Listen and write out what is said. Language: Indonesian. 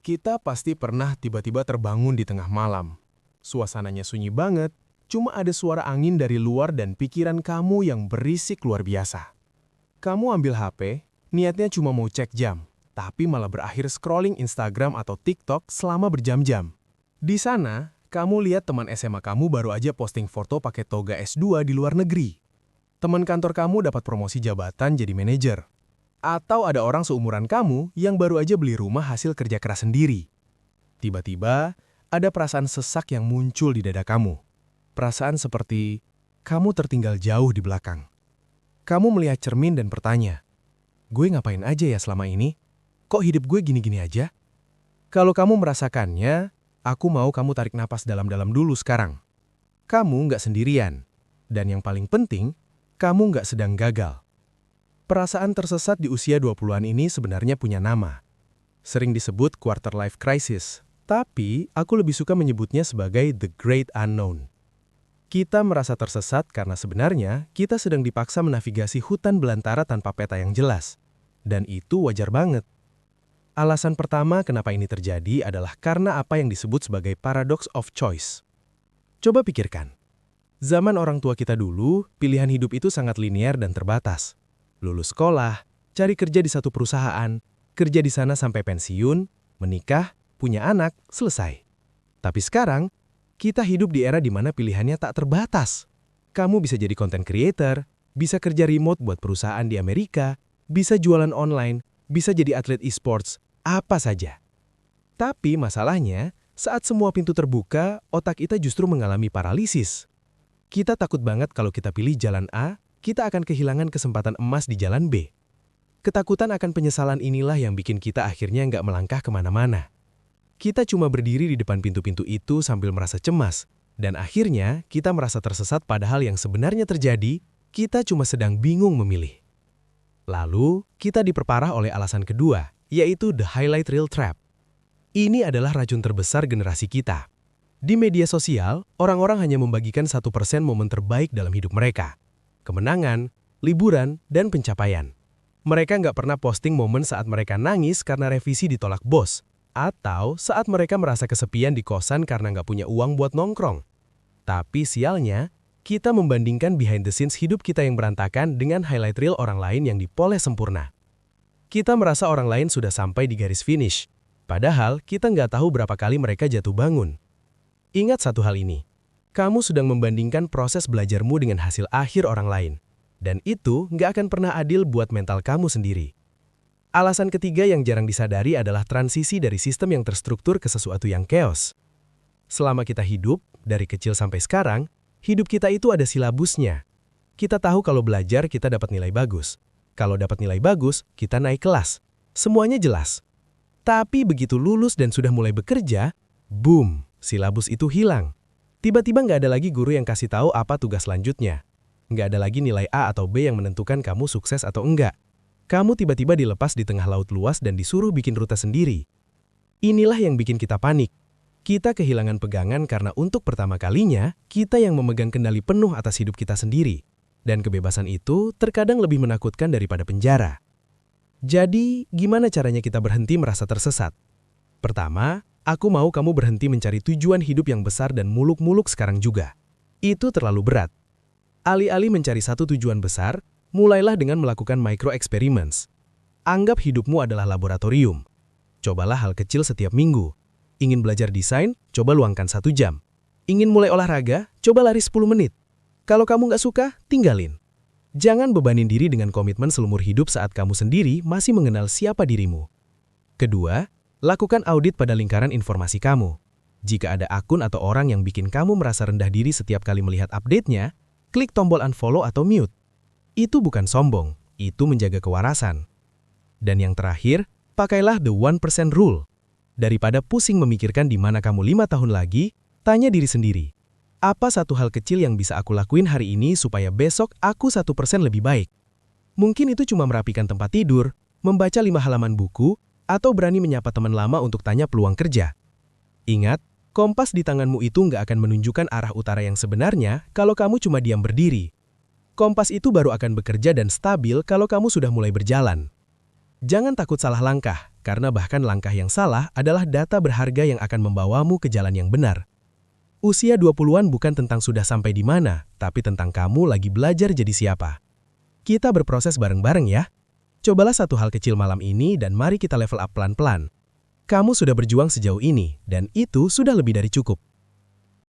Kita pasti pernah tiba-tiba terbangun di tengah malam. Suasananya sunyi banget, cuma ada suara angin dari luar dan pikiran kamu yang berisik luar biasa. Kamu ambil HP, niatnya cuma mau cek jam, tapi malah berakhir scrolling Instagram atau TikTok selama berjam-jam. Di sana, kamu lihat teman SMA kamu baru aja posting foto pakai toga S2 di luar negeri. Teman kantor kamu dapat promosi jabatan jadi manajer. Atau ada orang seumuran kamu yang baru aja beli rumah hasil kerja keras sendiri. Tiba-tiba, ada perasaan sesak yang muncul di dada kamu. Perasaan seperti kamu tertinggal jauh di belakang. Kamu melihat cermin dan bertanya, gue ngapain aja ya selama ini? Kok hidup gue gini-gini aja? Kalau kamu merasakannya, aku mau kamu tarik napas dalam-dalam dulu sekarang. Kamu nggak sendirian. Dan yang paling penting, kamu nggak sedang gagal. Perasaan tersesat di usia 20-an ini sebenarnya punya nama. Sering disebut quarter life crisis, tapi aku lebih suka menyebutnya sebagai the great unknown. Kita merasa tersesat karena sebenarnya kita sedang dipaksa menavigasi hutan belantara tanpa peta yang jelas. Dan itu wajar banget. Alasan pertama kenapa ini terjadi adalah karena apa yang disebut sebagai paradox of choice. Coba pikirkan. Zaman orang tua kita dulu, pilihan hidup itu sangat linear dan terbatas. Lulus sekolah, cari kerja di satu perusahaan, kerja di sana sampai pensiun, menikah, punya anak, selesai. Tapi sekarang, kita hidup di era di mana pilihannya tak terbatas. Kamu bisa jadi content creator, bisa kerja remote buat perusahaan di Amerika, bisa jualan online, bisa jadi atlet e-sports, apa saja. Tapi masalahnya, saat semua pintu terbuka, otak kita justru mengalami paralisis. Kita takut banget kalau kita pilih jalan A, kita akan kehilangan kesempatan emas di jalan B. Ketakutan akan penyesalan inilah yang bikin kita akhirnya nggak melangkah kemana-mana. Kita cuma berdiri di depan pintu-pintu itu sambil merasa cemas, dan akhirnya kita merasa tersesat padahal yang sebenarnya terjadi, kita cuma sedang bingung memilih. Lalu, kita diperparah oleh alasan kedua, yaitu the highlight reel trap. Ini adalah racun terbesar generasi kita. Di media sosial, orang-orang hanya membagikan 1% momen terbaik dalam hidup mereka. Kemenangan, liburan, dan pencapaian. Mereka nggak pernah posting momen saat mereka nangis karena revisi ditolak bos, atau saat mereka merasa kesepian di kosan karena nggak punya uang buat nongkrong. Tapi sialnya, kita membandingkan behind the scenes hidup kita yang berantakan dengan highlight reel orang lain yang dipoles sempurna. Kita merasa orang lain sudah sampai di garis finish, padahal kita nggak tahu berapa kali mereka jatuh bangun. Ingat satu hal ini. Kamu sedang membandingkan proses belajarmu dengan hasil akhir orang lain. Dan itu nggak akan pernah adil buat mental kamu sendiri. Alasan ketiga yang jarang disadari adalah transisi dari sistem yang terstruktur ke sesuatu yang chaos. Selama kita hidup, dari kecil sampai sekarang, hidup kita itu ada silabusnya. Kita tahu kalau belajar kita dapat nilai bagus. Kalau dapat nilai bagus, kita naik kelas. Semuanya jelas. Tapi begitu lulus dan sudah mulai bekerja, boom, silabus itu hilang. Tiba-tiba nggak ada lagi guru yang kasih tahu apa tugas selanjutnya. Nggak ada lagi nilai A atau B yang menentukan kamu sukses atau enggak. Kamu tiba-tiba dilepas di tengah laut luas dan disuruh bikin rute sendiri. Inilah yang bikin kita panik. Kita kehilangan pegangan karena untuk pertama kalinya, kita yang memegang kendali penuh atas hidup kita sendiri. Dan kebebasan itu terkadang lebih menakutkan daripada penjara. Jadi, gimana caranya kita berhenti merasa tersesat? Pertama, aku mau kamu berhenti mencari tujuan hidup yang besar dan muluk-muluk sekarang juga. Itu terlalu berat. Alih-alih mencari satu tujuan besar, mulailah dengan melakukan micro-experiments. Anggap hidupmu adalah laboratorium. Cobalah hal kecil setiap minggu. Ingin belajar desain, coba luangkan 1 jam. Ingin mulai olahraga, coba lari 10 menit. Kalau kamu nggak suka, tinggalin. Jangan bebanin diri dengan komitmen seumur hidup saat kamu sendiri masih mengenal siapa dirimu. Kedua, lakukan audit pada lingkaran informasi kamu. Jika ada akun atau orang yang bikin kamu merasa rendah diri setiap kali melihat update-nya, klik tombol unfollow atau mute. Itu bukan sombong, itu menjaga kewarasan. Dan yang terakhir, pakailah the 1% rule. Daripada pusing memikirkan di mana kamu 5 tahun lagi, tanya diri sendiri. Apa satu hal kecil yang bisa aku lakuin hari ini supaya besok aku 1% lebih baik? Mungkin itu cuma merapikan tempat tidur, membaca 5 halaman buku, atau berani menyapa teman lama untuk tanya peluang kerja. Ingat, kompas di tanganmu itu nggak akan menunjukkan arah utara yang sebenarnya kalau kamu cuma diam berdiri. Kompas itu baru akan bekerja dan stabil kalau kamu sudah mulai berjalan. Jangan takut salah langkah, karena bahkan langkah yang salah adalah data berharga yang akan membawamu ke jalan yang benar. Usia 20-an bukan tentang sudah sampai di mana, tapi tentang kamu lagi belajar jadi siapa. Kita berproses bareng-bareng ya. Cobalah satu hal kecil malam ini dan mari kita level up pelan-pelan. Kamu sudah berjuang sejauh ini, dan itu sudah lebih dari cukup.